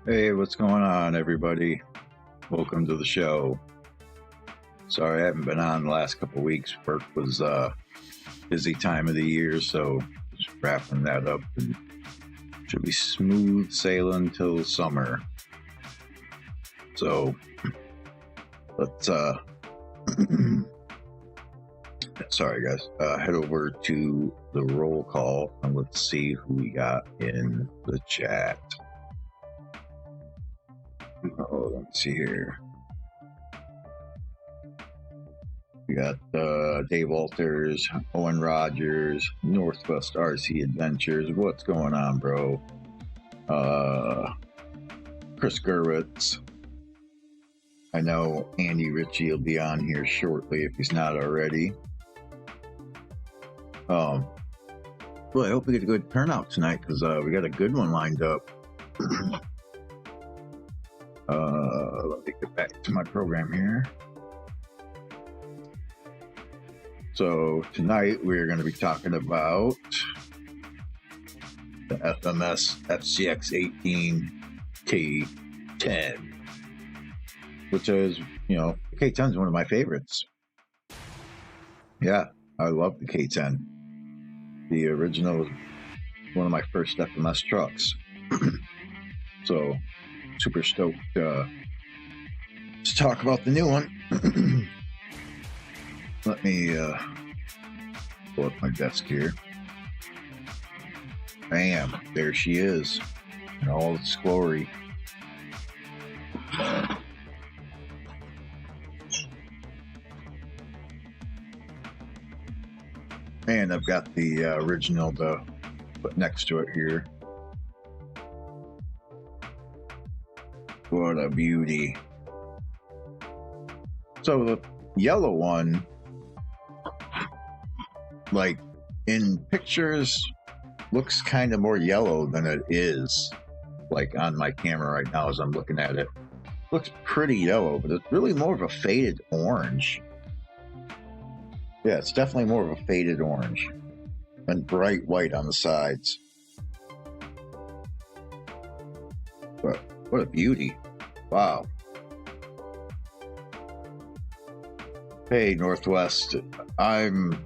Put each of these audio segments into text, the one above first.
Hey, what's going on, everybody? Welcome to the show. Sorry I haven't been on the last couple of weeks. Work was busy time of the year, so just wrapping that up and should be smooth sailing till summer. So let's sorry guys, head over to the roll call and let's see who we got in the chat. Oh, let's see here. We got Dave Walters, Owen Rogers, Northwest RC Adventures. What's going on, bro? Chris Gerwitz. I know Andy Ritchie will be on here shortly if he's not already. Well, I hope we get a good turnout tonight because we got a good one lined up. Let me get back to my program here. So tonight we're going to be talking about the FMS FCX18 K10, which is, the K10 is one of my favorites. Yeah, I love the K10. The original is one of my first FMS trucks. So super stoked to talk about the new one. Let me pull up my desk here. Bam, there she is in all its glory. And I've got the original to put next to it here. What a beauty. So the yellow one, like in pictures, looks kind of more yellow than it is, like on my camera right now as I'm looking at it. Looks pretty yellow, but it's really more of a faded orange. Yeah, it's definitely more of a faded orange and bright white on the sides. But what a beauty. Wow. Hey, Northwest, I'm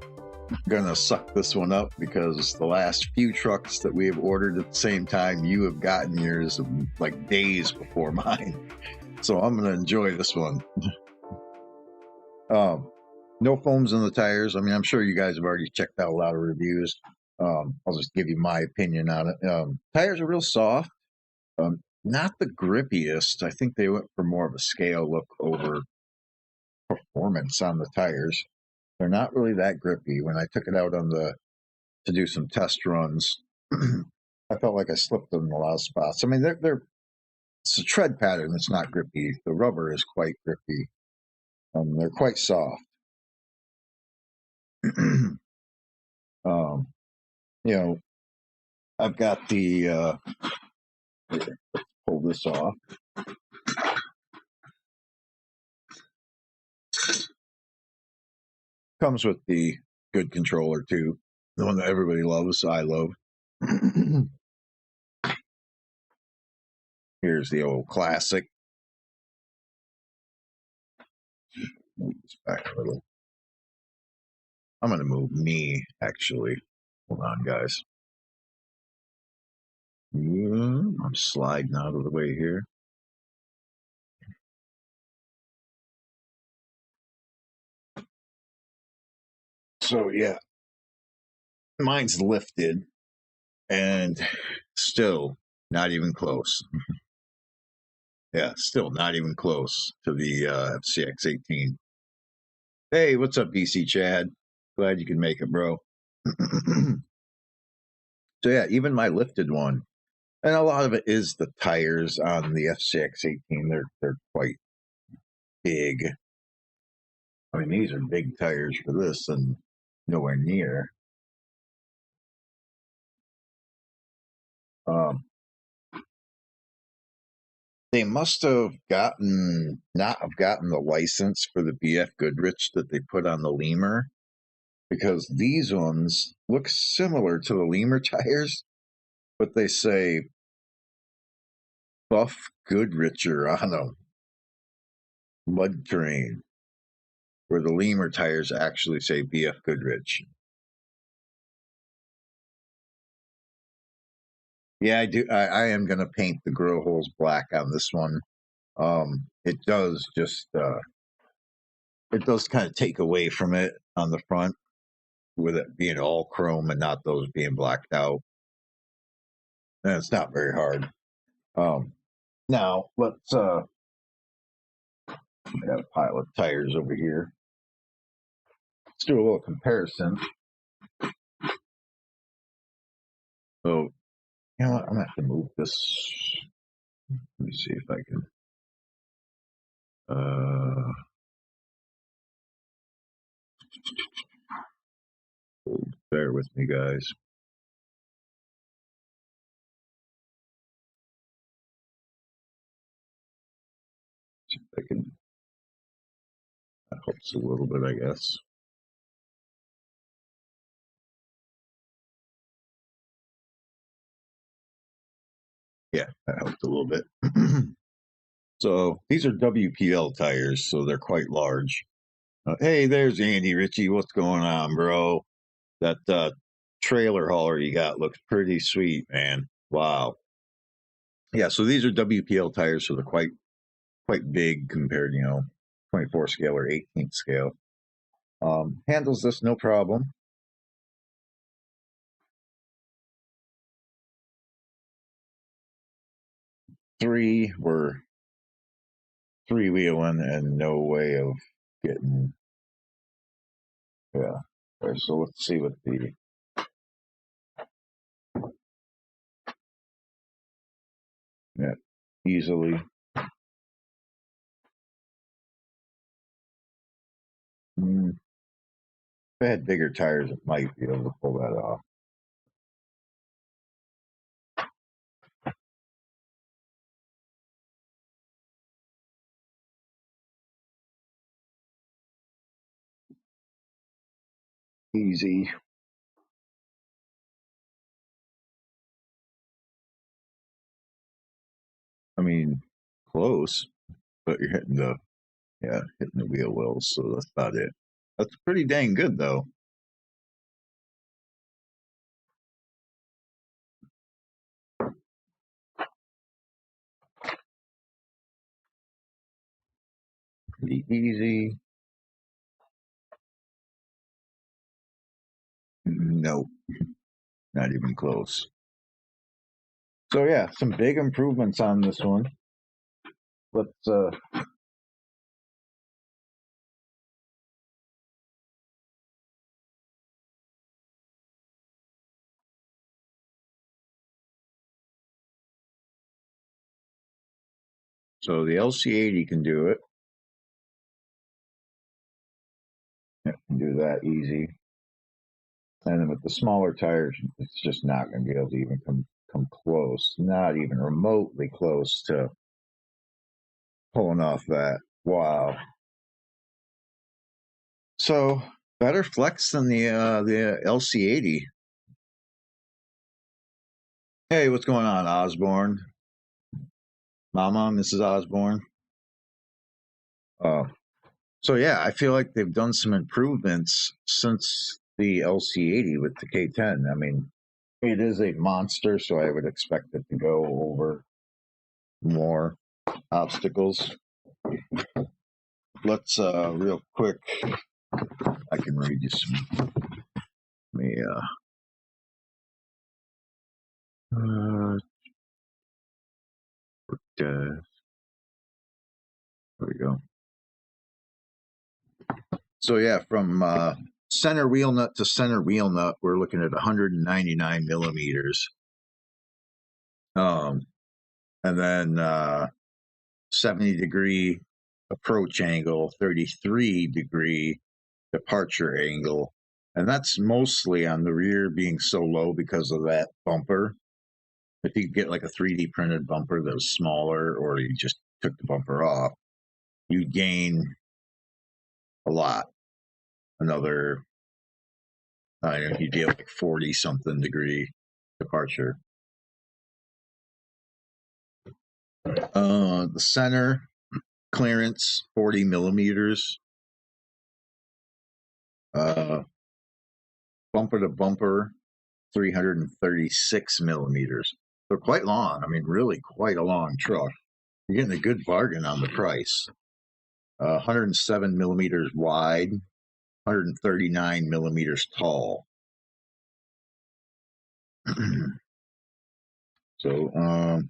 gonna suck this one up because the last few trucks that we have ordered at the same time, you have gotten yours like days before mine. So I'm gonna enjoy this one. No foams in the tires. I mean, I'm sure you guys have already checked out a lot of reviews. I'll just give you my opinion on it. Tires are real soft. Not the grippiest. I think they went for more of a scale look over performance on the tires. They're not really that grippy. When I took it out to do some test runs, I felt like I slipped them in a lot of spots. I mean, it's a tread pattern that's not grippy. The rubber is quite grippy. They're quite soft. I've got the pull this off. Comes with the good controller too, the one that everybody loves. I love. Here's the old classic. Move this back a little. I'm going to move me, actually. Hold on, guys. I'm sliding out of the way here. So, yeah. Mine's lifted and still not even close. Yeah, still not even close to the FCX18. Hey, what's up, BC Chad? Glad you can make it, bro. So yeah, even my lifted one, and a lot of it is the tires on the FCX18. They're quite big. I mean, these are big tires for this, and nowhere near. They must have not have gotten the license for the BF Goodrich that they put on the Lemur, because these ones look similar to the Lemur tires, but they say Buff Goodricher on them. Mud terrain, where the lemur tires actually say BF Goodrich. Yeah, I do. I am going to paint the grill holes black on this one. It does just it does kind of take away from it on the front with it being all chrome and not those being blacked out. And it's not very hard. Now let's I got a pile of tires over here. Let's do a little comparison. So, you know what? I'm gonna have to move this. Let me see if I can. Bear with me, guys. See if I can. That helps a little bit, I guess. Yeah, that helped a little bit. So these are WPL tires, so they're quite large. Hey, there's Andy Ritchie. What's going on, bro? That trailer hauler you got looks pretty sweet, man. Wow. Yeah, so these are WPL tires, so they're quite big compared, 24 scale or 18th scale. Handles this no problem. Three were three-wheeling and no way of getting. Yeah. Okay, so let's see what the. Yeah, easily. If I had bigger tires, it might be able to pull that off. Easy. I mean, close, but you're hitting the wheel wells, so that's about it. That's pretty dang good, though. Pretty easy. Nope, not even close. So yeah, some big improvements on this one. Let's so the LC80 can do it. It can do that easy. And then with the smaller tires, it's just not going to be able to even come close, not even remotely close to pulling off that. Wow. So better flex than the LC80. Hey, what's going on, Osborne? Mama, Mrs. Osborne. So yeah, I feel like they've done some improvements since the LC80 with the K10. I mean, it is a monster, so I would expect it to go over more obstacles. Let's real quick. I can read you some. There we go. So yeah, from center wheel nut to center wheel nut, we're looking at 199 millimeters. And then 70-degree approach angle, 33-degree departure angle. And that's mostly on the rear being so low because of that bumper. If you get like a 3D printed bumper that was smaller, or you just took the bumper off, you gain a lot. Another, you deal like 40-something degree departure. The center clearance 40 millimeters. Bumper to bumper 336 millimeters. They're quite long. I mean, really quite a long truck. You're getting a good bargain on the price. 107 millimeters wide, 139 millimeters tall. So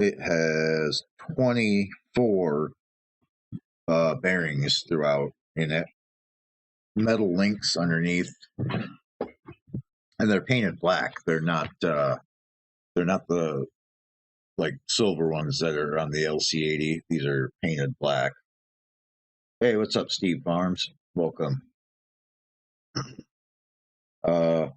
it has 24 bearings throughout in it, metal links underneath, and they're painted black. They're not the like silver ones that are on the LC80. These are painted black. Hey, what's up, Steve Farms? Welcome. You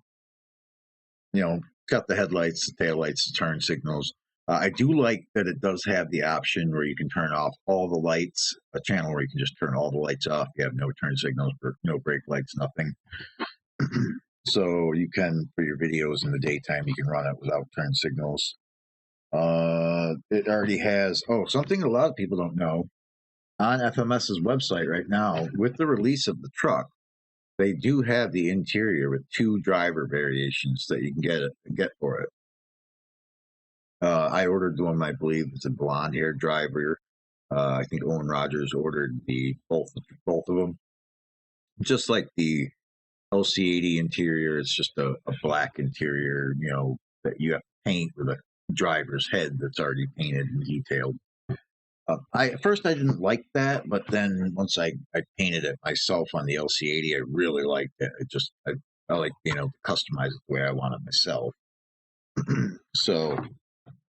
know, got the headlights, the taillights, the turn signals. I do like that it does have the option where you can turn off all the lights, a channel where you can just turn all the lights off. You have no turn signals, no brake lights, nothing. So you can, for your videos in the daytime, you can run it without turn signals. It already has, something a lot of people don't know. On FMS's website right now, with the release of the truck, they do have the interior with 2 driver variations that you can get for it. I ordered one, I believe it's a blonde hair driver. I think Owen Rogers ordered both of them. Just like the LC80 interior, it's just a black interior, you know, that you have to paint with a driver's head that's already painted and detailed. At first I didn't like that, but then once I painted it myself on the LC80, I really liked it. I like being able to customize it the way I want it myself. So,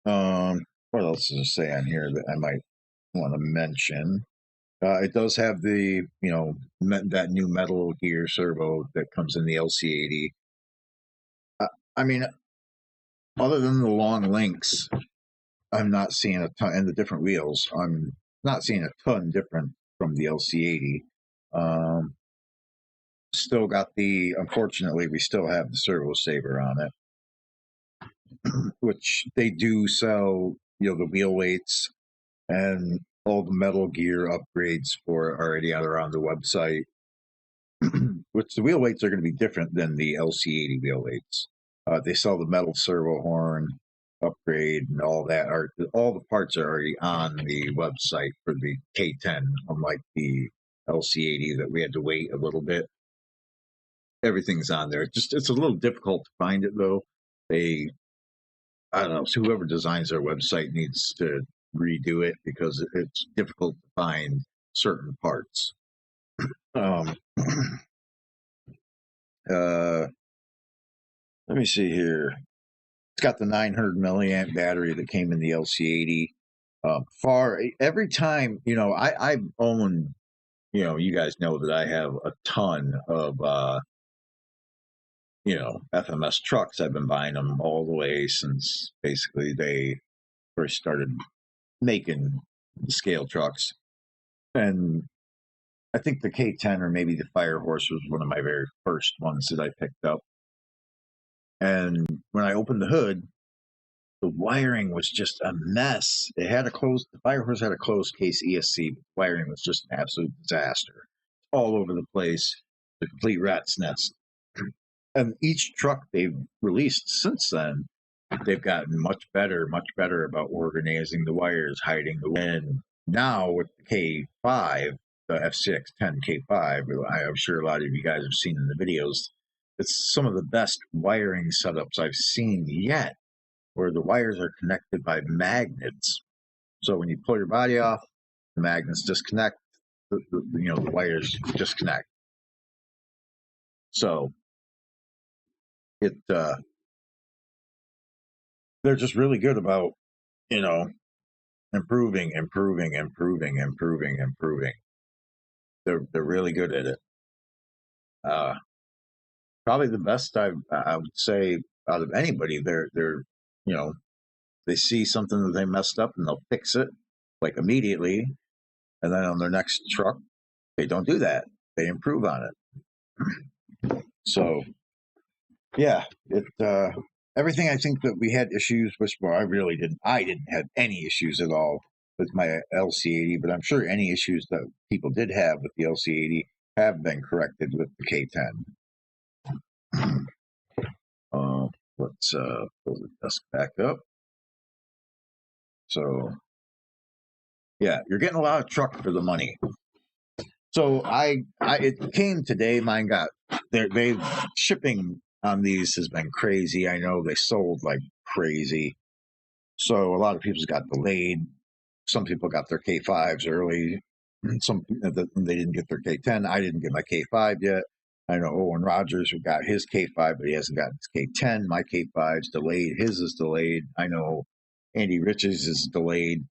what else does it say on here that I might want to mention? It does have the, you know, that new metal gear servo that comes in the LC80. I mean, other than the long links, I'm not seeing a ton, and the different wheels, I'm not seeing a ton different from the LC80. Still got unfortunately, we still have the servo saver on it, which they do sell, you know, the wheel weights and all the metal gear upgrades for already out around the website. Which the wheel weights are going to be different than the LC80 wheel weights. They sell the metal servo horn upgrade and all that. All the parts are already on the website for the K10, unlike the LC80 that we had to wait a little bit. Everything's on there. It's a little difficult to find it though. I don't know. So whoever designs their website needs to redo it because it's difficult to find certain parts. Let me see here. It's got the 900 milliamp battery that came in the LC80. Every time, you know, I own, you know, you guys know that I have a ton of, you know, FMS trucks. I've been buying them all the way since basically they first started making the scale trucks. And I think the K10 or maybe the Firehorse was one of my very first ones that I picked up. And when I opened the hood, the wiring was just a mess. The Firehorse had a closed case ESC, but the wiring was just an absolute disaster. All over the place, the complete rat's nest. And each truck they've released since then, they've gotten much better about organizing the wires, hiding the wind. Now with the K5, the FCX18 K5, I'm sure a lot of you guys have seen in the videos, it's some of the best wiring setups I've seen yet, where the wires are connected by magnets. So when you pull your body off, the magnets disconnect, you know, the wires disconnect. So they're just really good about, you know, improving. They're really good at it. Probably the best I would say out of anybody. They're you know, they see something that they messed up and they'll fix it like immediately, and then on their next truck they don't do that. They improve on it. So yeah, everything I think that we had issues with, well, I didn't have any issues at all with my LC80, but I'm sure any issues that people did have with the LC80 have been corrected with the K10. Let's pull the desk back up. So, yeah, you're getting a lot of truck for the money. So it came today. Mine got they shipping on these has been crazy. I know they sold like crazy. So a lot of people's got delayed. Some people got their K5s early. Some they didn't get their K10. I didn't get my K5 yet. I know Owen Rogers got his K5, but he hasn't gotten his K10. My K5's delayed. His is delayed. I know Andy Rich's is delayed.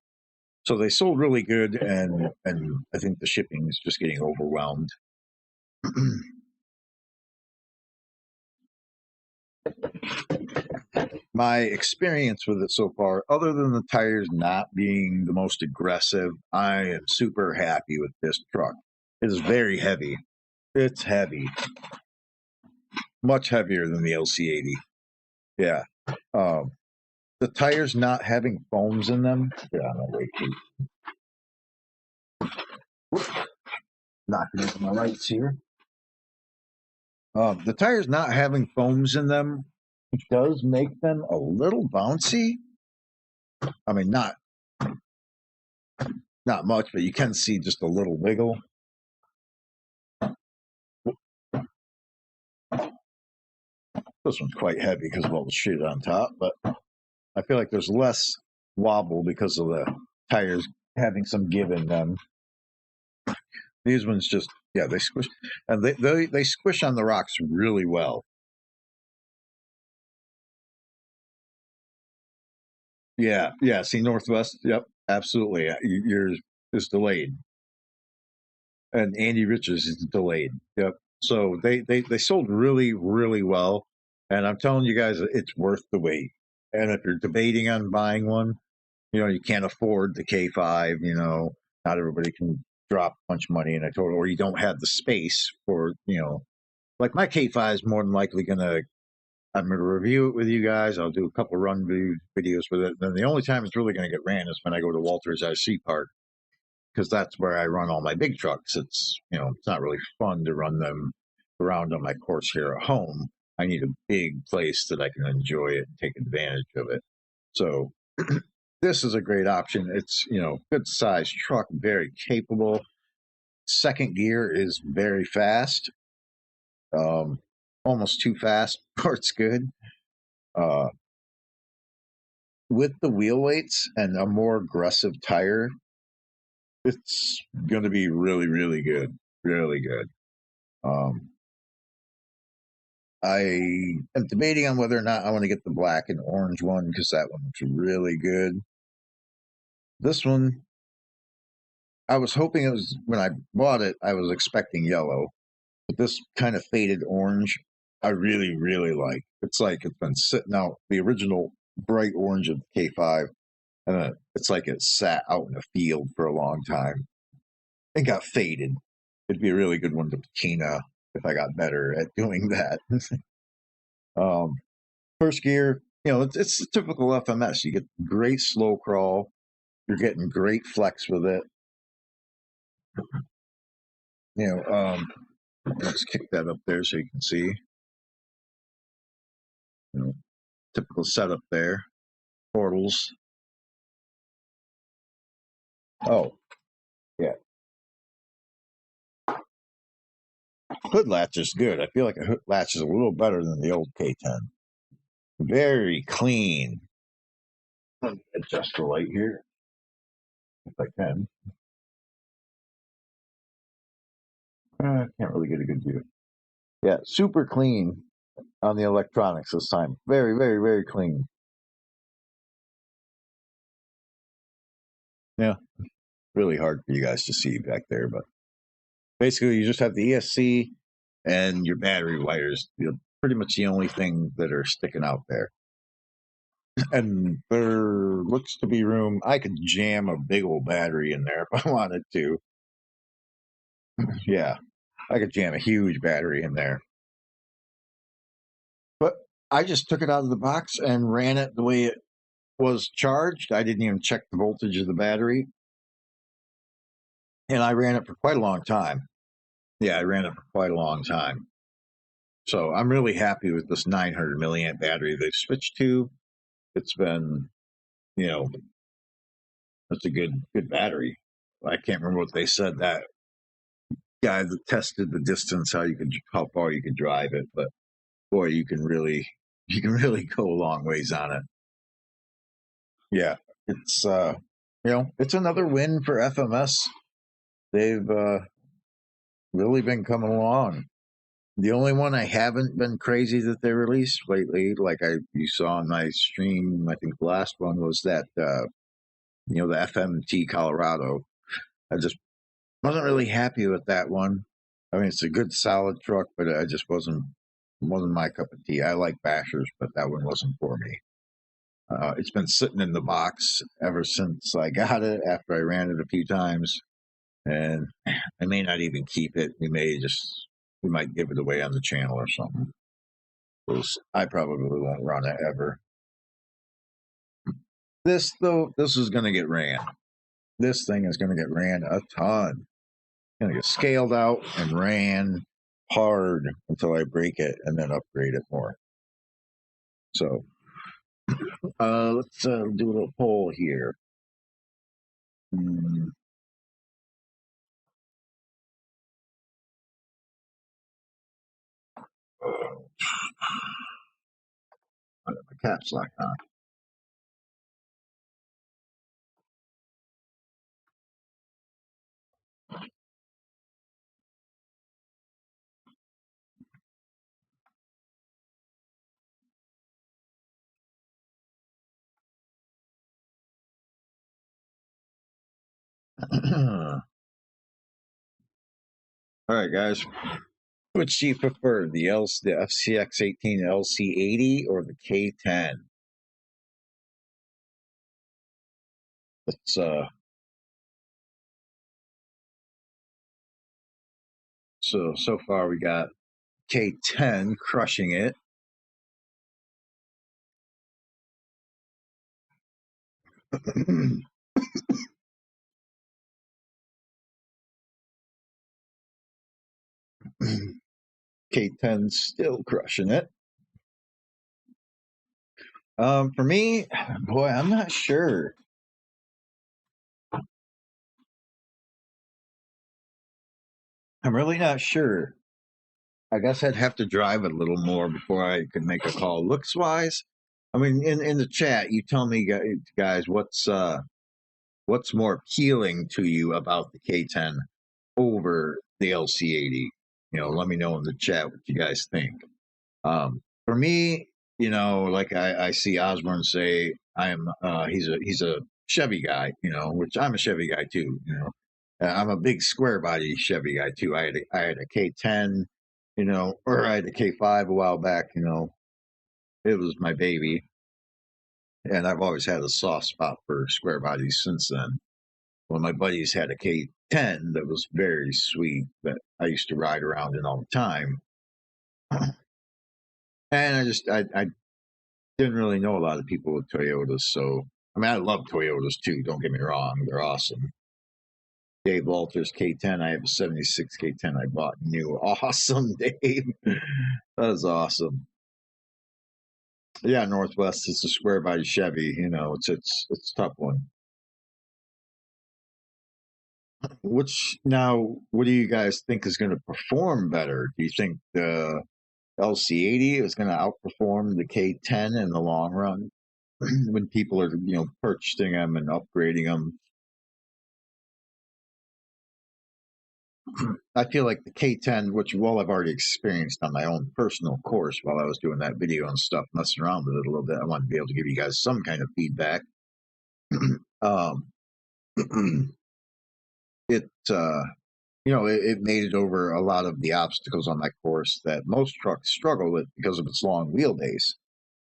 So they sold really good, and I think the shipping is just getting overwhelmed. My experience with it so far, other than the tires not being the most aggressive, I am super happy with this truck. It is very heavy. It's heavy. Much heavier than the LC80. Yeah. The tires not having foams in them. Yeah, no, wait. Knocking into my lights here. The tires not having foams in them does make them a little bouncy. I mean, not much, but you can see just a little wiggle. This one's quite heavy because of all the shit on top, but I feel like there's less wobble because of the tires having some give in them. These ones just, yeah, they squish, and they squish on the rocks really well. Yeah, yeah. See, Northwest, yep, absolutely. Yours is delayed, and Andy Rich's is delayed. Yep. So they sold really, really well, and I'm telling you guys, it's worth the wait. And if you're debating on buying one, you know, you can't afford the K5, you know, not everybody can drop a bunch of money in a total, or you don't have the space for, you know, like my K5 is more than likely I'm going to review it with you guys. I'll do a couple of run videos with it. And the only time it's really going to get ran is when I go to Walter's RC Park, because that's where I run all my big trucks. It's, you know, it's not really fun to run them around on my course here at home. I need a big place that I can enjoy it and take advantage of it. So this is a great option. It's, you know, good size truck, very capable. Second gear is very fast, almost too fast for it's good. With the wheel weights and a more aggressive tire, it's going to be really, really good. Really good. I am debating on whether or not I want to get the black and orange one because that one's really good. This one, I was hoping it was, when I bought it, I was expecting yellow. But this kind of faded orange, I really, really like. It's like it's been sitting out, the original bright orange of the K5, and it's like it sat out in a field for a long time and got faded. It'd be a really good one to patina if I got better at doing that. First gear, you know, it's the typical FMS. You get great slow crawl. You're getting great flex with it. You know, let's kick that up there so you can see. You know, typical setup there. Portals. Oh, yeah. Hood latch is good. I feel like a hood latch is a little better than the old K10. Very clean. Adjust the light here if I can. I can't really get a good view. Yeah, super clean on the electronics this time. Very, very, very clean. Yeah, really hard for you guys to see back there, but basically you just have the ESC and your battery wires. You know, pretty much the only thing that are sticking out there. And there looks to be room. I could jam a big old battery in there if I wanted to. Yeah, I could jam a huge battery in there. But I just took it out of the box and ran it the way it was charged. I didn't even check the voltage of the battery. And I ran it for quite a long time. Yeah, I ran it for quite a long time. So I'm really happy with this 900 milliamp battery they've switched to. It's been, you know, it's a good battery. I can't remember what they said, that guy that tested the distance, how far you could drive it, but boy, you can really go a long ways on it. Yeah, it's it's another win for FMS. They've really been coming along. The only one I haven't been crazy that they released lately, like you saw on my stream, I think the last one was that the FMT Colorado. I just wasn't really happy with that one. I mean, it's a good solid truck, but I just wasn't my cup of tea. I like bashers, but that one wasn't for me. It's been sitting in the box ever since I got it, after I ran it a few times, and I may not even keep it. We might give it away on the channel or something, because I probably won't run it ever. This is going to get ran. This thing is going to get ran a ton. Going to get scaled out and ran hard until I break it, and then upgrade it more. So let's do a little poll here. I got my caps lock on. All right, guys. Which do you prefer, the FCX18 LC80 or the K10? Let's so far we got K10 crushing it. K10 still crushing it. For me, boy, I'm not sure. I'm really not sure. I guess I'd have to drive it a little more before I could make a call. Looks wise, I mean, in the chat, you tell me, guys, what's more appealing to you about the K10 over the LC80? Let me know in the chat what you guys think. For me, like I see Osborne say, he's a Chevy guy, which I'm a Chevy guy too. I'm a big square body Chevy guy too. I had a K10, or I had a K5 a while back. It was my baby, and I've always had a soft spot for square bodies since then. Well, my buddies had a K10 that was very sweet that I used to ride around in all the time. And I didn't really know a lot of people with Toyotas. So, I mean, I love Toyotas too. Don't get me wrong. They're awesome. Dave Walters K10. I have a 76 K10 I bought new. Awesome, Dave. That was awesome. Yeah, Northwest is a square body Chevy. It's a tough one. What do you guys think is going to perform better? Do you think the LC80 is going to outperform the K10 in the long run when people are, purchasing them and upgrading them? I feel like the K10, which I've already experienced on my own personal course while I was doing that video and stuff, messing around with it a little bit. I wanted to be able to give you guys some kind of feedback. It made it over a lot of the obstacles on my course that most trucks struggle with because of its long wheelbase.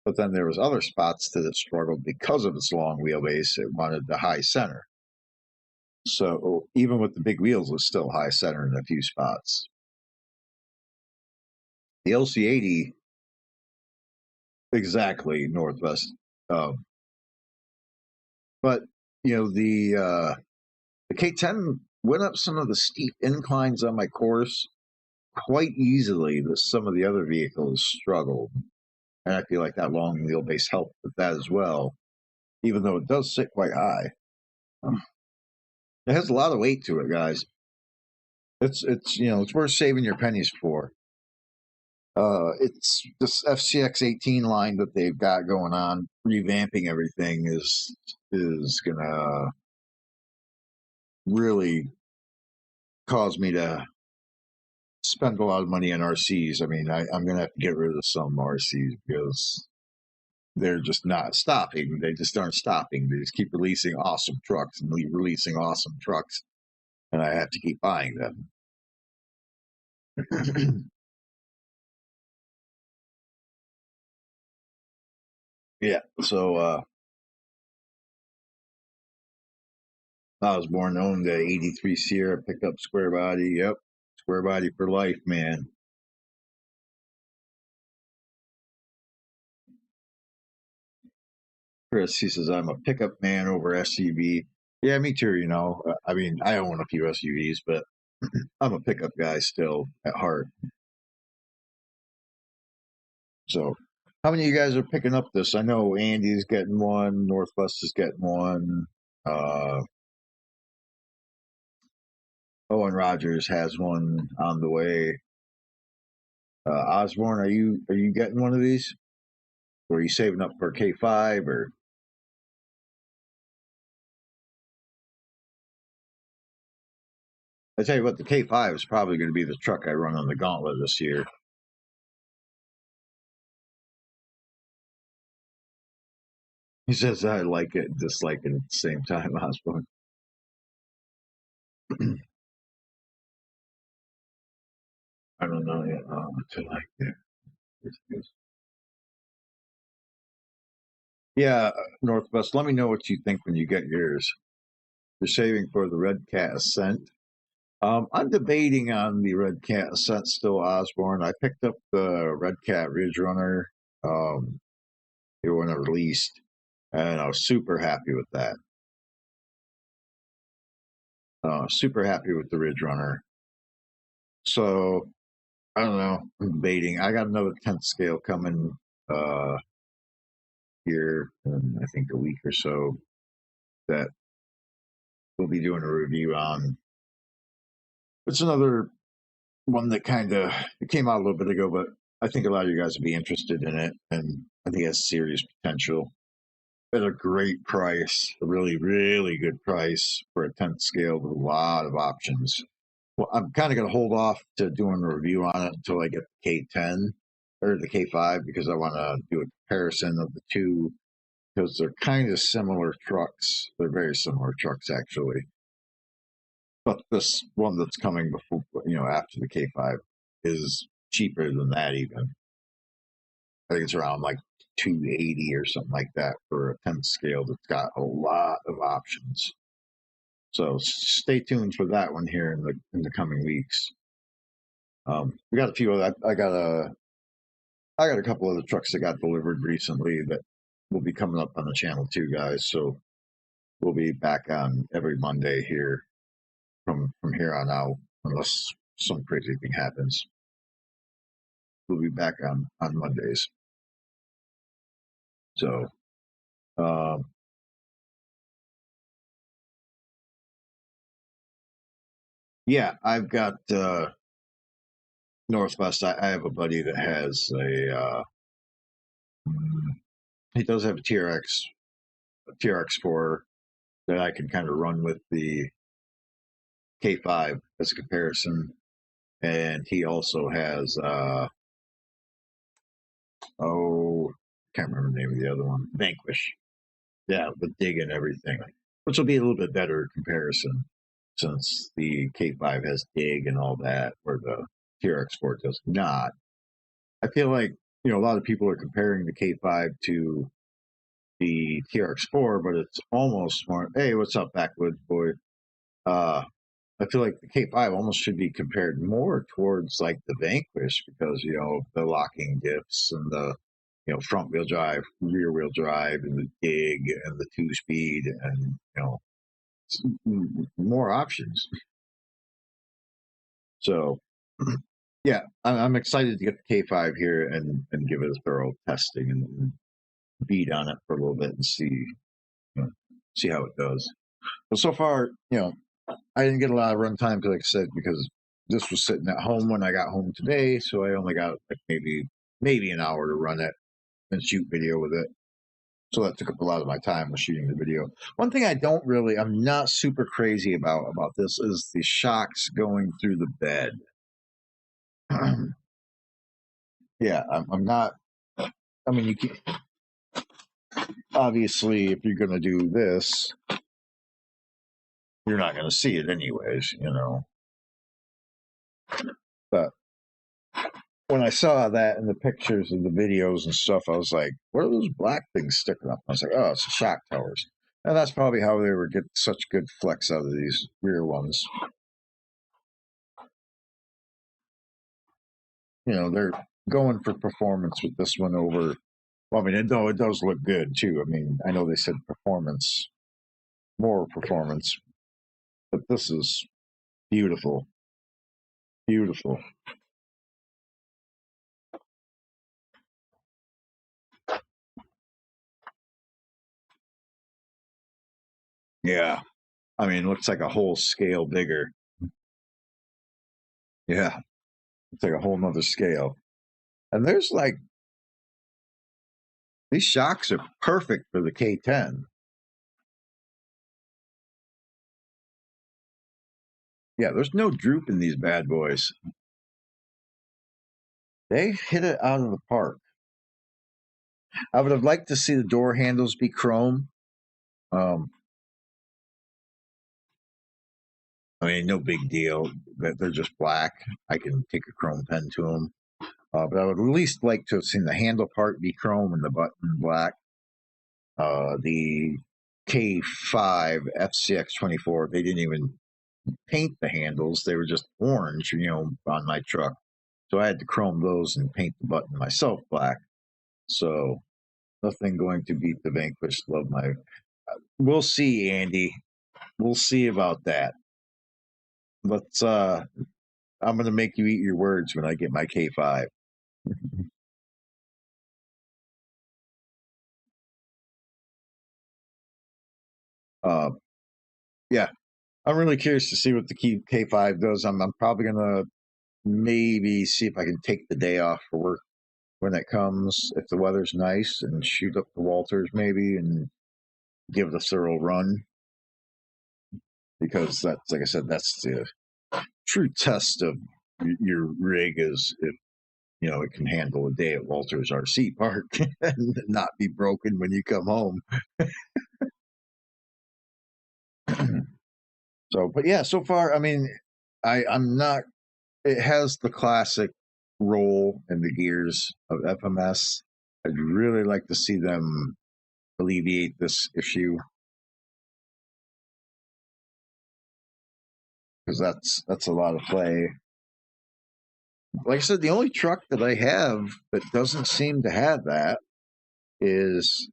But then there was other spots that it struggled because of its long wheelbase. It wanted the high center. So even with the big wheels, it was still high center in a few spots. The LC80 exactly Northwest. Um, but the K10 went up some of the steep inclines on my course quite easily that some of the other vehicles struggled. And I feel like that long wheelbase helped with that as well, even though it does sit quite high. It has a lot of weight to it, guys. It's worth saving your pennies for. It's this FCX18 line that they've got going on. Revamping everything is gonna really cause me to spend a lot of money on RCs. I mean, I'm gonna have to get rid of some RCs because they're just not stopping. They just aren't stopping. They just keep releasing awesome trucks and releasing awesome trucks, and I have to keep buying them. Yeah. So I was born to own the '83 Sierra pickup square body. Yep, square body for life, man. Chris, he says I'm a pickup man over SUV. Yeah, me too. I mean, I own a few SUVs, but I'm a pickup guy still at heart. So, how many of you guys are picking up this? I know Andy's getting one, Northwest is getting one. Uh, Owen Rogers has one on the way. Osborne, are you getting one of these? Or are you saving up for a K5 or? I tell you what, the K5 is probably going to be the truck I run on the gauntlet this year. He says I like it and dislike it at the same time, Osborne. I don't know yet to like it. Yeah, Northwest, let me know what you think when you get yours. You're saving for the Red Cat Ascent. I'm debating on the Red Cat Ascent still, Osborne. I picked up the Red Cat Ridge Runner um, when it released, and I was super happy with that. Super happy with the Ridge Runner. So I don't know. I'm debating. I got another 10th scale coming uh, here in I think a week or so that we'll be doing a review on. It's another one that kind of it came out a little bit ago, but I think a lot of you guys would be interested in it, and I think it has serious potential at a great price, a really, really good price for a 10th scale with a lot of options. Well, I'm kind of going to hold off to doing a review on it until I get the K10 or the K5 because I want to do a comparison of the two because they're kind of similar trucks. They're very similar trucks, actually. But this one that's coming before, after the K5 is cheaper than that even. I think it's around like 280 or something like that for a 10th scale that's got a lot of options. So stay tuned for that one here in the coming weeks. We got a few other. I got a couple other trucks that got delivered recently that will be coming up on the channel too, guys. So we'll be back on every Monday here from here on out, unless some crazy thing happens. We'll be back on Mondays. So, yeah, I've got Northwest. I have a buddy that has he does have a TRX4 that I can kind of run with the K5 as a comparison, and he also has can't remember the name of the other one, Vanquish. Yeah, the dig and everything, which will be a little bit better comparison since the K5 has dig and all that, where the TRX4 does not. I feel like a lot of people are comparing the K5 to the TRX4, but it's almost more. Hey, what's up, backwoods boy? I feel like the K5 almost should be compared more towards like the Vanquish because the locking diffs and the you know, front wheel drive, rear wheel drive, and the dig and the 2-speed, and you know, more options. So, yeah, I'm excited to get the K5 here and give it a thorough testing and beat on it for a little bit and see, you know, see how it does. But so far, you know, I didn't get a lot of run time, like I said, because this was sitting at home when I got home today, so I only got like maybe an hour to run it and shoot video with it. So that took up a lot of my time with shooting the video. One thing I'm not super crazy about this is the shocks going through the bed. Yeah, I'm not. I mean, you can, obviously, if you're going to do this, you're not going to see it anyways, you know. But when I saw that in the pictures and the videos and stuff, I was like, what are those black things sticking up? I was like, oh, it's the shock towers. And that's probably how they were getting such good flex out of these rear ones. You know, they're going for performance with this one over. Well, I mean, though it does look good too. I mean, I know they said performance, more performance, but this is beautiful. Beautiful. Yeah. I mean, it looks like a whole scale bigger. Yeah. It's like a whole nother scale. And there's like, these shocks are perfect for the K10. Yeah, there's no droop in these bad boys. They hit it out of the park. I would have liked to see the door handles be chrome. I mean, no big deal. They're just black. I can take a chrome pen to them. But I would at least like to have seen the handle part be chrome and the button black. The K5 FCX24, they didn't even paint the handles. They were just orange, you know, on my truck. So I had to chrome those and paint the button myself black. So nothing going to beat the Vanquish. Love my. We'll see, Andy. We'll see about that. Let's. I'm going to make you eat your words when I get my K5. Yeah, I'm really curious to see what the K5 does. I'm probably gonna maybe see if I can take the day off for work when it comes, if the weather's nice, and shoot up the Walters maybe and give it a thorough run. Because that's, like I said, that's the true test of your rig, is if, you know, it can handle a day at Walters RC Park and not be broken when you come home. So, but yeah, so far, I mean, I'm not. It has the classic roll and the gears of FMS. I'd really like to see them alleviate this issue, because that's a lot of play. Like I said, the only truck that I have that doesn't seem to have that is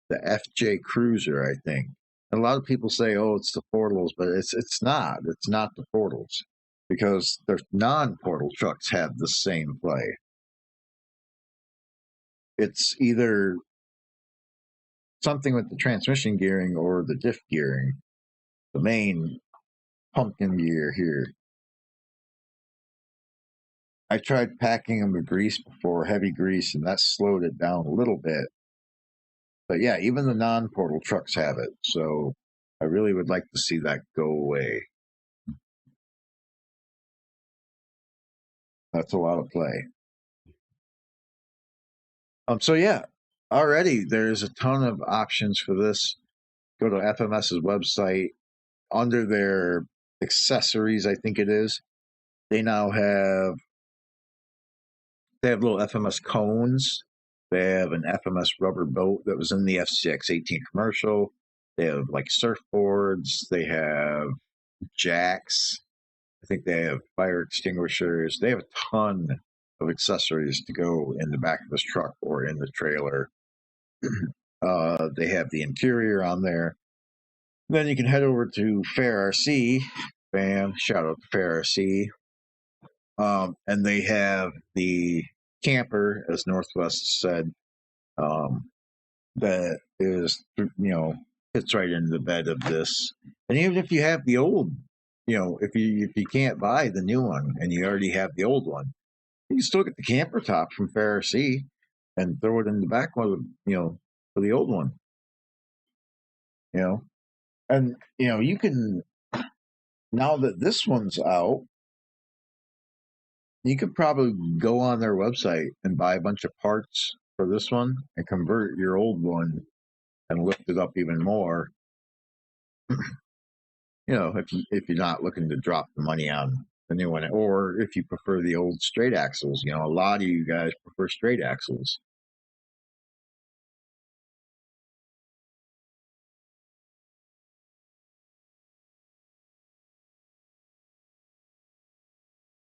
the FJ Cruiser, I think. And a lot of people say, "Oh, it's the portals," but it's not. It's not the portals, because the non-portal trucks have the same play. It's either something with the transmission gearing or the diff gearing, the main pumpkin gear here. I tried packing them with grease before, heavy grease, and that slowed it down a little bit. But yeah, even the non-portal trucks have it, so I really would like to see that go away. That's a lot of play. So yeah, already there's a ton of options for this. Go to FMS's website. Under their accessories, I think it is, they now have little FMS cones. They have an FMS rubber boat that was in the FCX18 commercial. They have like surfboards. They have jacks. I think they have fire extinguishers. They have a ton of accessories to go in the back of this truck or in the trailer. They have the interior on there. Then you can head over to Fair RC. Bam! Shout out to Fair RC. And they have the camper, as Northwest said, that is, fits right into the bed of this. And even if you have the old, if you can't buy the new one and you already have the old one, you can still get the camper top from Fair RC and throw it in the back one, for the old one. And you can, now that this one's out, you could probably go on their website and buy a bunch of parts for this one and convert your old one and lift it up even more. If you're not looking to drop the money on the new one, or if you prefer the old straight axles, a lot of you guys prefer straight axles.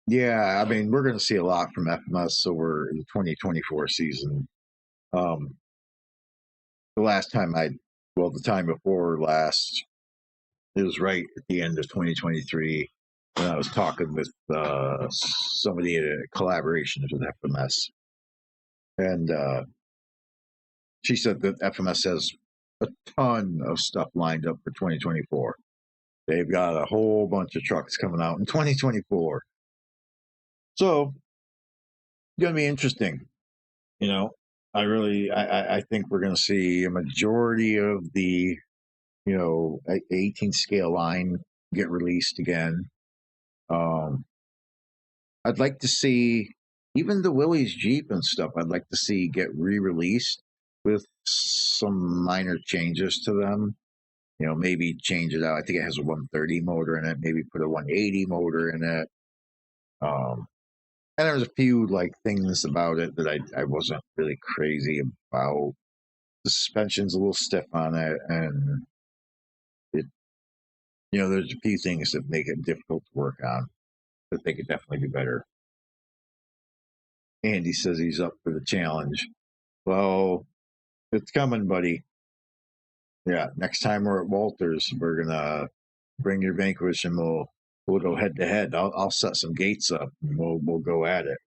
Yeah, I mean, we're going to see a lot from FMS over the 2024 season. The time before last, it was right at the end of 2023 when I was talking with somebody at a collaboration with FMS. And she said that FMS has a ton of stuff lined up for 2024. They've got a whole bunch of trucks coming out in 2024. So, it's going to be interesting. I think we're going to see a majority of the, 18 scale line get released again. I'd like to see even the Willys Jeep and stuff. I'd like to see get re-released with some minor changes to them. Maybe change it out. I think it has a 130 motor in it. Maybe put a 180 motor in it. And there's a few things about it that I wasn't really crazy about. The suspension's a little stiff on it, and there's a few things that make it difficult to work on that they could definitely do better. Andy says he's up for the challenge. Well, it's coming, buddy. Yeah, next time we're at Walters, we're gonna bring your Vanquish and we'll go head to head. I'll set some gates up and we'll go at it.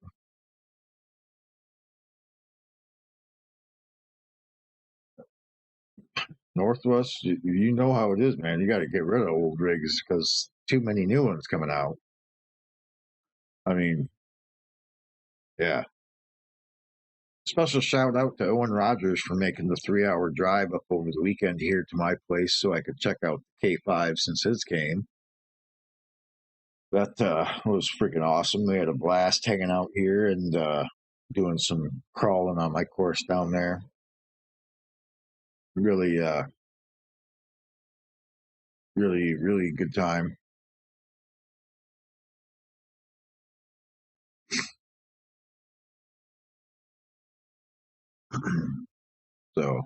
Northwest, you know how it is, man. You got to get rid of old rigs because too many new ones coming out. I mean, yeah. Special shout out to Owen Rogers for making the 3-hour drive up over the weekend here to my place so I could check out the K5 since his came. That was freaking awesome. We had a blast hanging out here and doing some crawling on my course down there. Really, really good time. So,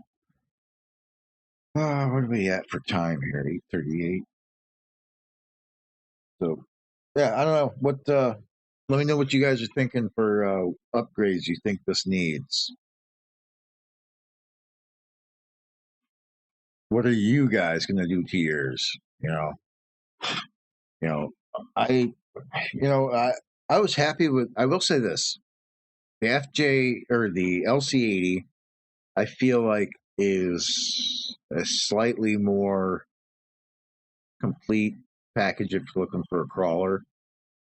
what are we at for time here? 8:38. So, yeah, I don't know what. Let me know what you guys are thinking for upgrades you think this needs. What are you guys going to do to yours? I, I was happy with. I will say this: the FJ or the LC80, I feel like is a slightly more complete package if you're looking for a crawler,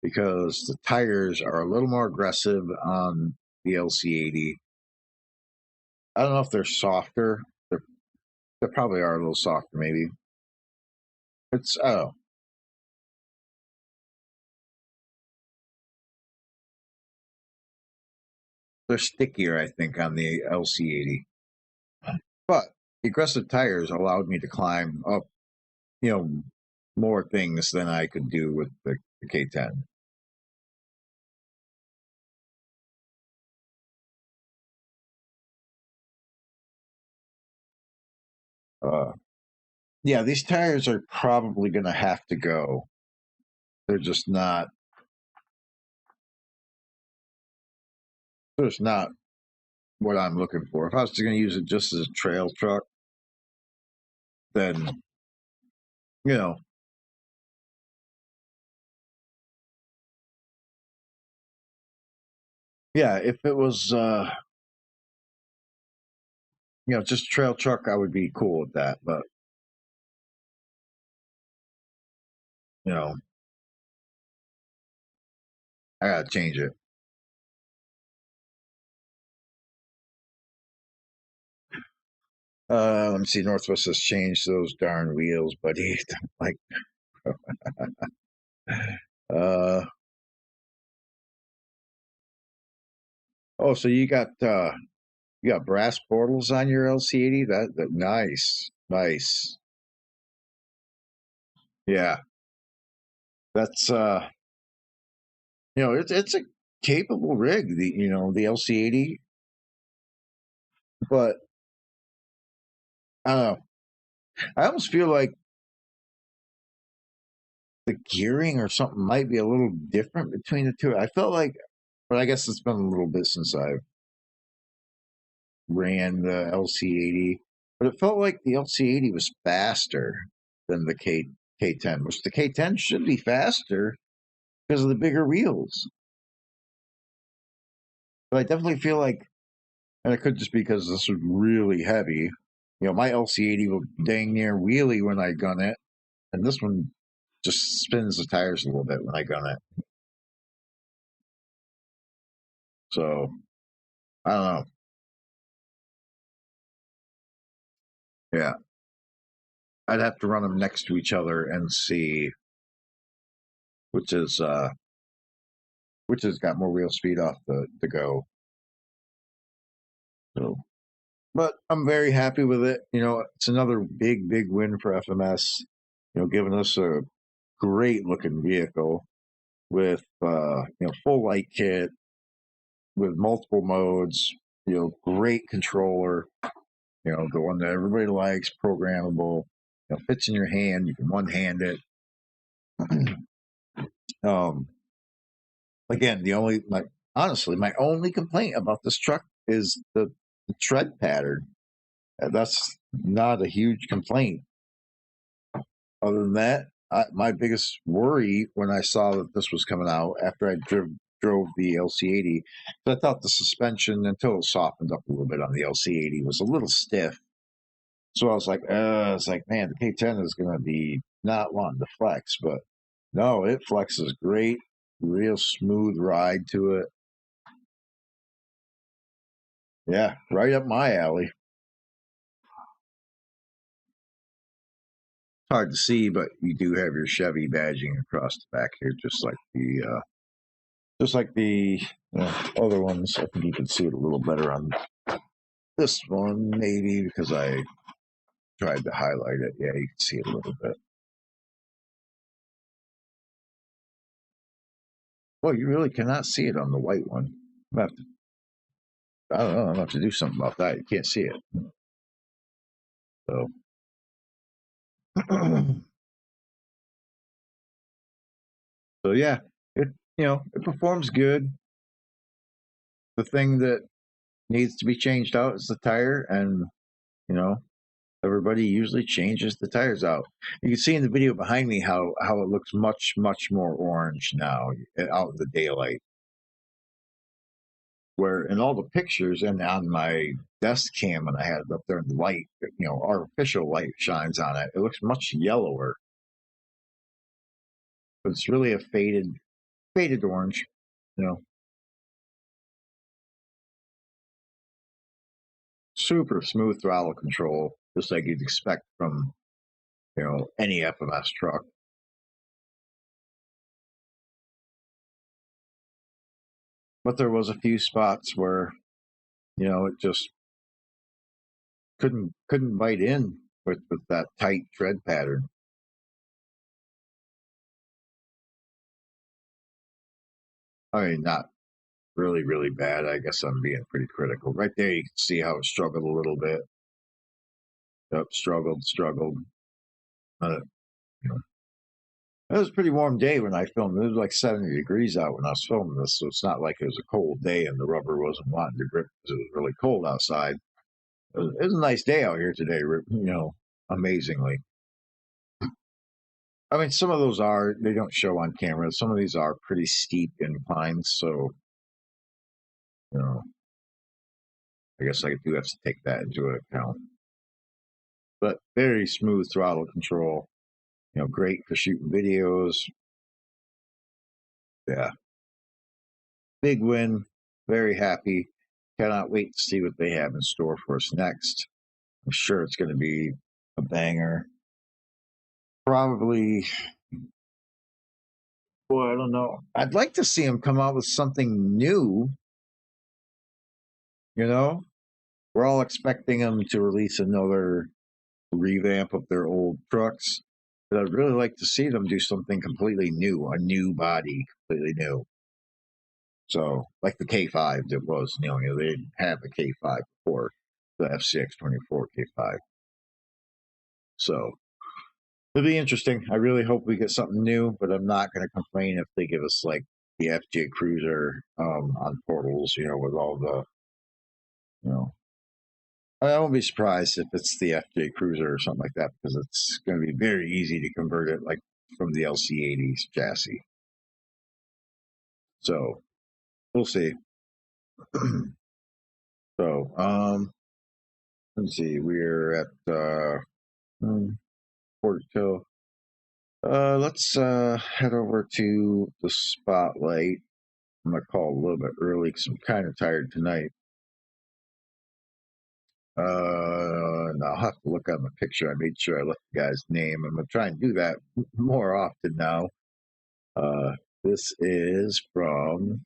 because the tires are a little more aggressive on the LC80. I don't know if they're softer. They probably are a little softer, maybe. It's they're stickier, I think, on the LC80. But the aggressive tires allowed me to climb up, more things than I could do with the K10. Yeah, these tires are probably going to have to go. They're just not. So it's not what I'm looking for. If I was going to use it just as a trail truck, then, you know, yeah, if it was, just a trail truck, I would be cool with that. But, you know, I got to change it. Let me see. Northwest has changed those darn wheels, buddy. Like, uh, oh, so you got brass portals on your LC80? That nice, nice. Yeah, that's it's a capable rig. The LC80, but I don't know. I almost feel like the gearing or something might be a little different between the two. I felt like, but I guess it's been a little bit since I ran the LC80, but it felt like the LC80 was faster than the K10, which the K10 should be faster because of the bigger wheels. But I definitely feel like, and it could just be because this was really heavy. My LC80 will dang near wheelie when I gun it, and this one just spins the tires a little bit when I gun it. So I don't know. Yeah, I'd have to run them next to each other and see which is which has got more wheel speed off the go. So, but I'm very happy with it. It's another big win for FMS. Giving us a great looking vehicle with full light kit with multiple modes. Great controller. The one that everybody likes, programmable. Fits in your hand. You can one hand it. um, Again, honestly, my only complaint about this truck is the tread pattern. That's not a huge complaint. Other than that, my biggest worry when I saw that this was coming out after I drove the LC80, I thought the suspension, until it softened up a little bit on the LC80, was a little stiff. So I was like, man, the K10 is going to be not wanting to flex, but no, it flexes great, real smooth ride to it. Yeah, right up my alley. Hard to see, but you do have your Chevy badging across the back here, just like the other ones. I think you can see it a little better on this one, maybe because I tried to highlight it. Yeah, you can see it a little bit. Well, you really cannot see it on the white one. I don't know. I'm gonna have to do something about that. You can't see it. So, so yeah, it it performs good. The thing that needs to be changed out is the tire, and you know everybody usually changes the tires out. You can see in the video behind me how it looks much more orange now out in the daylight. Where in all the pictures and on my desk cam when I had it up there in the light, artificial light shines on it. It looks much yellower, but it's really a faded orange. You know, super smooth throttle control, just like you'd expect from any FMS truck. But there was a few spots where it just couldn't bite in with that tight tread pattern. I mean, not really bad. I guess I'm being pretty critical. Right there, you can see how it struggled a little bit. Yep, struggled. Uh, you know, It was a pretty warm day when I filmed. It was like 70 degrees out when I was filming this, so it's not like it was a cold day and the rubber wasn't wanting to grip because it was really cold outside. It was a nice day out here today, amazingly. I mean, some of those they don't show on camera. Some of these are pretty steep inclines, so, I guess I do have to take that into account. But very smooth throttle control, great for shooting videos. Yeah. Big win. Very happy. Cannot wait to see what they have in store for us next. I'm sure it's going to be a banger. Probably, boy, I don't know. I'd like to see them come out with something new. We're all expecting them to release another revamp of their old trucks. But I'd really like to see them do something completely new, a new body, completely new. So, like the K5 that was, they didn't have a K5 before the FCX24 K5. So, it'll be interesting. I really hope we get something new, but I'm not going to complain if they give us like the FJ Cruiser on portals, with all the, I won't be surprised if it's the FJ Cruiser or something like that, because it's going to be very easy to convert it like from the LC80s chassis. So we'll see. So let's see. We're at Port Hill. Let's head over to the spotlight. I'm gonna call a little bit early because I'm kind of tired tonight. And I'll have to look on the picture. I made sure I left the guy's name. I'm gonna try and do that more often now. This is from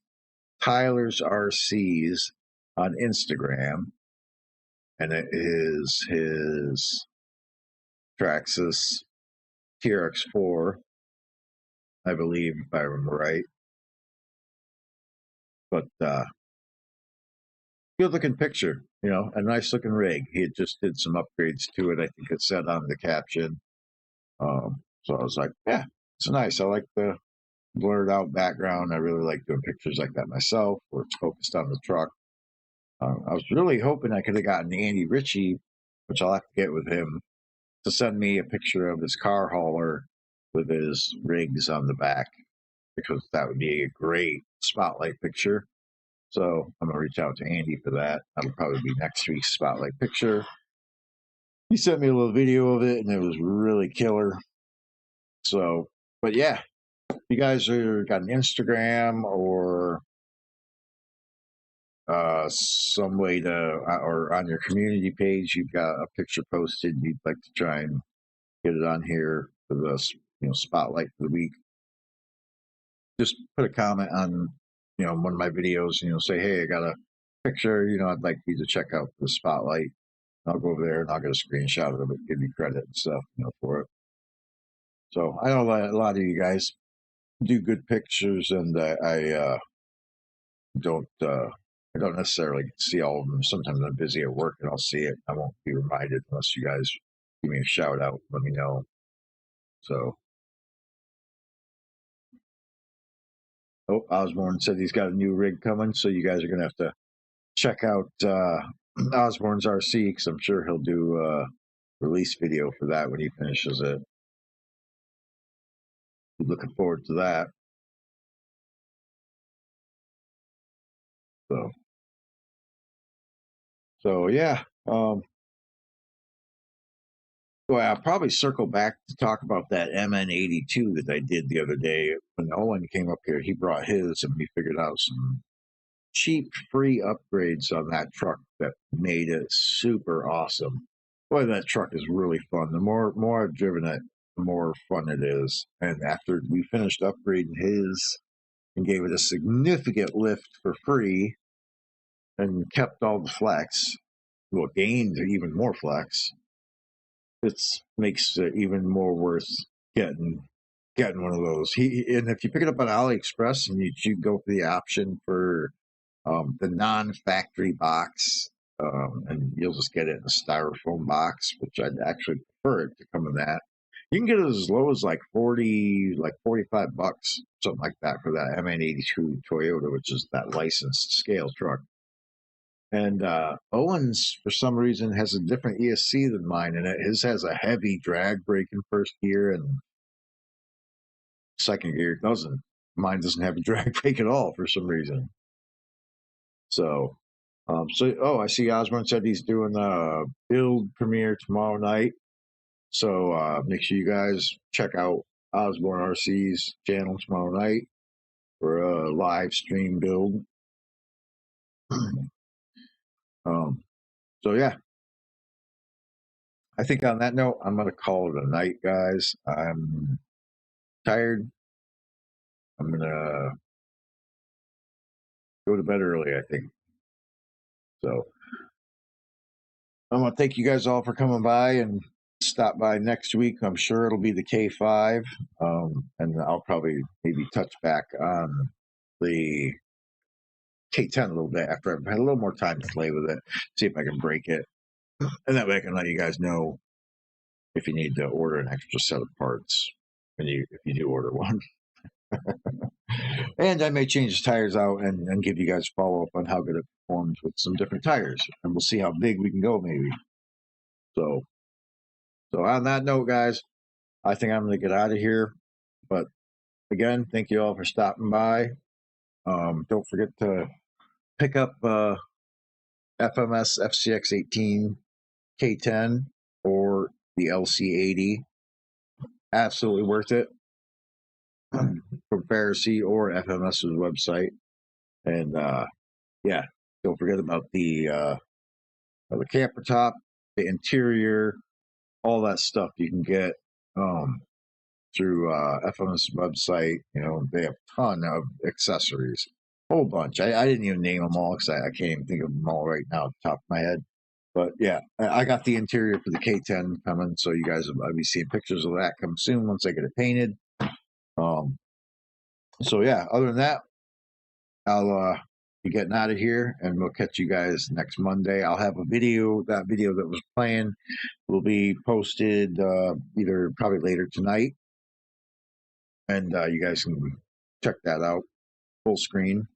Tyler's RCs on Instagram, and it is his Traxxas TRX4, I believe, if I remember right. But good looking picture, a nice looking rig. He had just did some upgrades to it. I think it said on the caption. So I was like, yeah, it's nice. I like the blurred out background. I really like doing pictures like that myself, where it's focused on the truck. I was really hoping I could have gotten Andy Ritchie, which I'll have to get with him, to send me a picture of his car hauler with his rigs on the back, because that would be a great spotlight picture. So I'm gonna reach out to Andy for that. That'll probably be next week's spotlight picture. He sent me a little video of it, and it was really killer. So, but yeah, if you guys got an Instagram or some way to, or on your community page, you've got a picture posted, you'd like to try and get it on here for the spotlight for the week, just put a comment on one of my videos. Say, hey, I got a picture. I'd like you to check out the spotlight. I'll go over there and I'll get a screenshot of it, give you credit and stuff, for it. So I know a lot of you guys do good pictures, and I don't necessarily see all of them. Sometimes I'm busy at work and I'll see it. I won't be reminded unless you guys give me a shout out, let me know. So, Osborne said he's got a new rig coming, so you guys are gonna have to check out Osborne's RC, because I'm sure he'll do a release video for that when he finishes it. Looking forward to that. So yeah. Well, I'll probably circle back to talk about that MN82 that I did the other day. When Owen came up here, he brought his, and we figured out some cheap, free upgrades on that truck that made it super awesome. Boy, that truck is really fun. The more I've driven it, the more fun it is. And after we finished upgrading his and gave it a significant lift for free and kept all the flex, well, gained even more flex, it makes it even more worth getting one of those. And if you pick it up on AliExpress and you go for the option for the non-factory box, and you'll just get it in a styrofoam box, which I'd actually prefer it to come in that. You can get it as low as like 45 bucks, something like that, for that MN82 Toyota, which is that licensed scale truck. And Owens, for some reason, has a different ESC than mine, and his has a heavy drag brake in first gear, and second gear doesn't. Mine doesn't have a drag brake at all for some reason. So, I see Osborne said he's doing a build premiere tomorrow night. So make sure you guys check out Osborne RC's channel tomorrow night for a live stream build. So yeah, I think on that note, I'm going to call it a night, guys. I'm tired. I'm going to go to bed early, I think. So I'm going to thank you guys all for coming by, and stop by next week. I'm sure it'll be the K5. And I'll probably maybe touch back on the K10 a little bit after I've had a little more time to play with it, see if I can break it. And that way I can let you guys know if you need to order an extra set of parts if you do order one. And I may change the tires out and give you guys follow up on how good it performs with some different tires, and we'll see how big we can go maybe. So on that note, guys, I think I'm going to get out of here. But again, thank you all for stopping by. Don't forget to pick up FMS FCX18 K10 or the LC80. Absolutely worth it. From Pharisee or FMS's website. And yeah, don't forget about the camper top, the interior, all that stuff you can get through FMS's website. You know, they have a ton of accessories, whole bunch. I didn't even name them all because I can't even think of them all right now at the top of my head. But yeah, I got the interior for the K10 coming, so you guys will be seeing pictures of that come soon once I get it painted. So yeah, other than that, I'll be getting out of here, and we'll catch you guys next Monday. I'll have a video. That video that was playing will be posted either probably later tonight, and you guys can check that out full screen.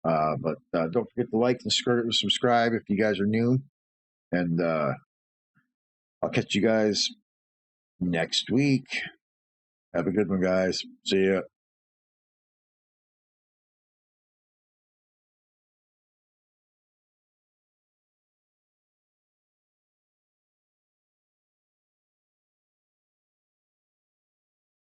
But don't forget to like and subscribe if you guys are new, and I'll catch you guys next week. Have a good one, guys. See ya.